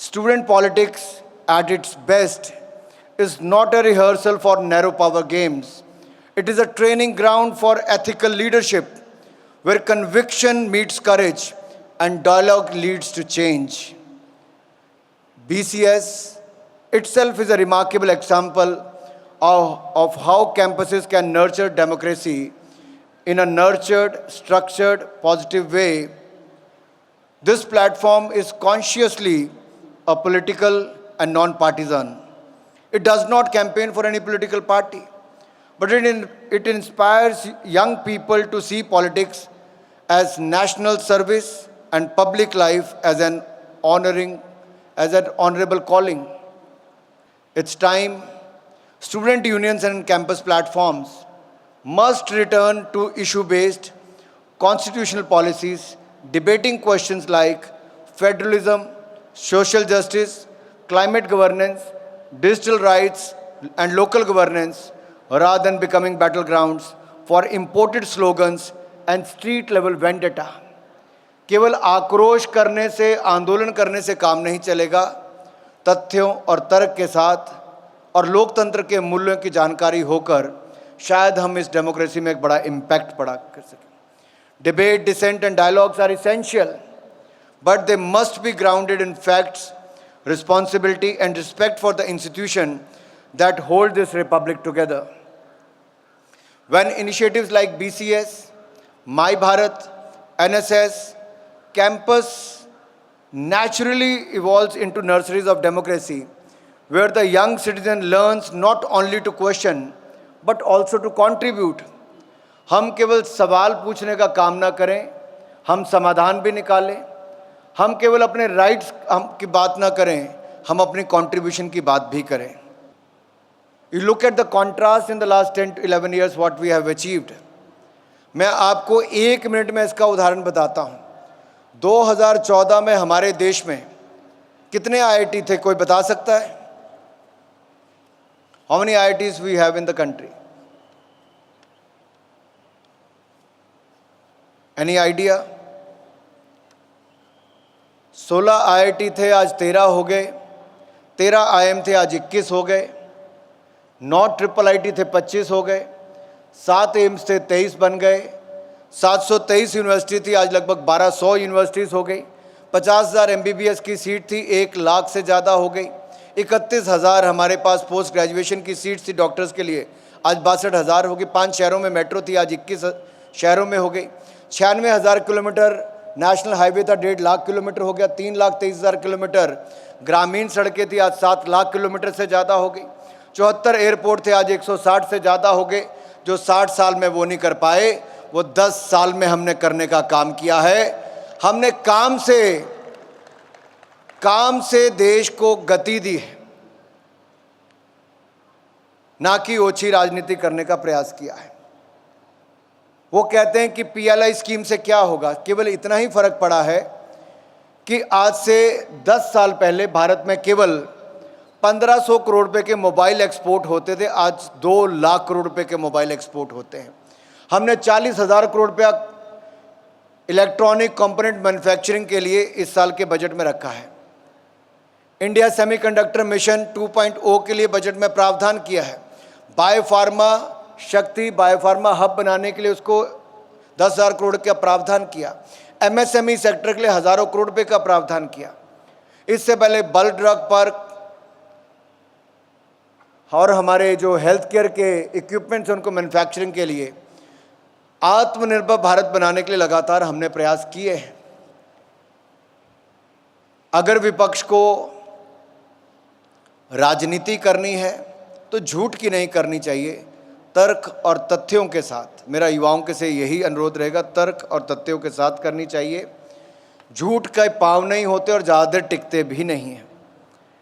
Student politics at its best is not a rehearsal for narrow power games. It is a training ground for ethical leadership where conviction meets courage and dialogue leads to change. BCS itself is a remarkable example of how campuses can nurture democracy in a nurtured, structured, positive way. This platform is consciously apolitical and non-partisan. It does not campaign for any political party, but it inspires young people to see politics as national service and public life as an honorable calling. It's time student unions and campus platforms must return to issue-based constitutional policies, debating questions like federalism, social justice, climate governance, digital rights, and local governance, rather than becoming battlegrounds for imported slogans and street-level vendetta. केवल आक्रोश करने से, आंदोलन करने से काम नहीं चलेगा। तथ्यों और तर्क के साथ और लोकतंत्र के मूल्यों की जानकारी होकर शायद हम इस डेमोक्रेसी में एक बड़ा इम्पैक्ट पड़ा कर सकें। Debate, dissent and dialogues are essential, but they must be grounded in facts, responsibility and respect for the institution that hold this republic together. When initiatives like BCS, My Bharat, NSS, campus naturally evolves into nurseries of democracy, where the young citizen learns not only to question, but also to contribute. हम केवल सवाल पूछने का काम ना करें, हम समाधान भी निकालें। हम केवल अपने राइट्स की बात ना करें, हम अपनी कंट्रीब्यूशन की बात भी करें। You look at the contrast in the last 10 to 11 years what we have achieved. मैं आपको 1 मिनट में इसका उदाहरण बताता हूँ। 2014 में हमारे देश में कितने IIT थे, कोई बता सकता है? How many IITs we have in the country? Any idea? 16 IIT थे, आज 13 हो गए। 13 IIM थे, आज 21 हो गए। 9 IIIT थे, 25 हो गए। 7 एम्स थे, 23 बन गए। 723 यूनिवर्सिटी थी, आज लगभग 1200 यूनिवर्सिटीज़ हो गई। 50,000 MBBS की सीट थी, 1 लाख से ज़्यादा हो गई। 31,000 हमारे पास पोस्ट ग्रेजुएशन की सीट थी डॉक्टर्स के लिए, आज 62,000 हो गई। 5 शहरों में मेट्रो थी, आज 21 शहरों में हो गई। 96,000 किलोमीटर नेशनल हाईवे था, 1.5 लाख किलोमीटर हो गया। 3,23,000 किलोमीटर ग्रामीण सड़कें थी, आज 7 लाख किलोमीटर से ज़्यादा हो गई। 74 एयरपोर्ट थे, आज 160 से ज़्यादा हो गए। जो 60 साल में वो नहीं कर पाए, वो 10 साल में हमने करने का काम किया है। हमने काम से देश को गति दी है, ना कि ओछी राजनीति करने का प्रयास किया है। वो कहते हैं कि PLI स्कीम से क्या होगा, केवल इतना ही फर्क पड़ा है कि आज से 10 साल पहले भारत में केवल 1500 करोड़ रुपए के मोबाइल एक्सपोर्ट होते थे, आज 2 लाख करोड़ रुपए के मोबाइल एक्सपोर्ट होते हैं। हमने 40,000 करोड़ रुपया इलेक्ट्रॉनिक कंपोनेंट मैन्युफैक्चरिंग के लिए इस साल के बजट में रखा है। इंडिया सेमीकंडक्टर मिशन 2.0 के लिए बजट में प्रावधान किया है। बायोफार्मा शक्ति, बायोफार्मा हब बनाने के लिए उसको 10,000 करोड़ का प्रावधान किया। MSME सेक्टर के लिए हज़ारों करोड़ रुपए का प्रावधान किया। इससे पहले बल्क ड्रग पार्क और हमारे जो हेल्थ केयर के इक्विपमेंट्स उनको मैन्युफैक्चरिंग के लिए आत्मनिर्भर भारत बनाने के लिए लगातार हमने प्रयास किए हैं। अगर विपक्ष को राजनीति करनी है तो झूठ की नहीं करनी चाहिए, तर्क और तथ्यों के साथ। मेरा युवाओं के से यही अनुरोध रहेगा, तर्क और तथ्यों के साथ करनी चाहिए। झूठ के पाँव नहीं होते और ज़्यादा टिकते भी नहीं हैं।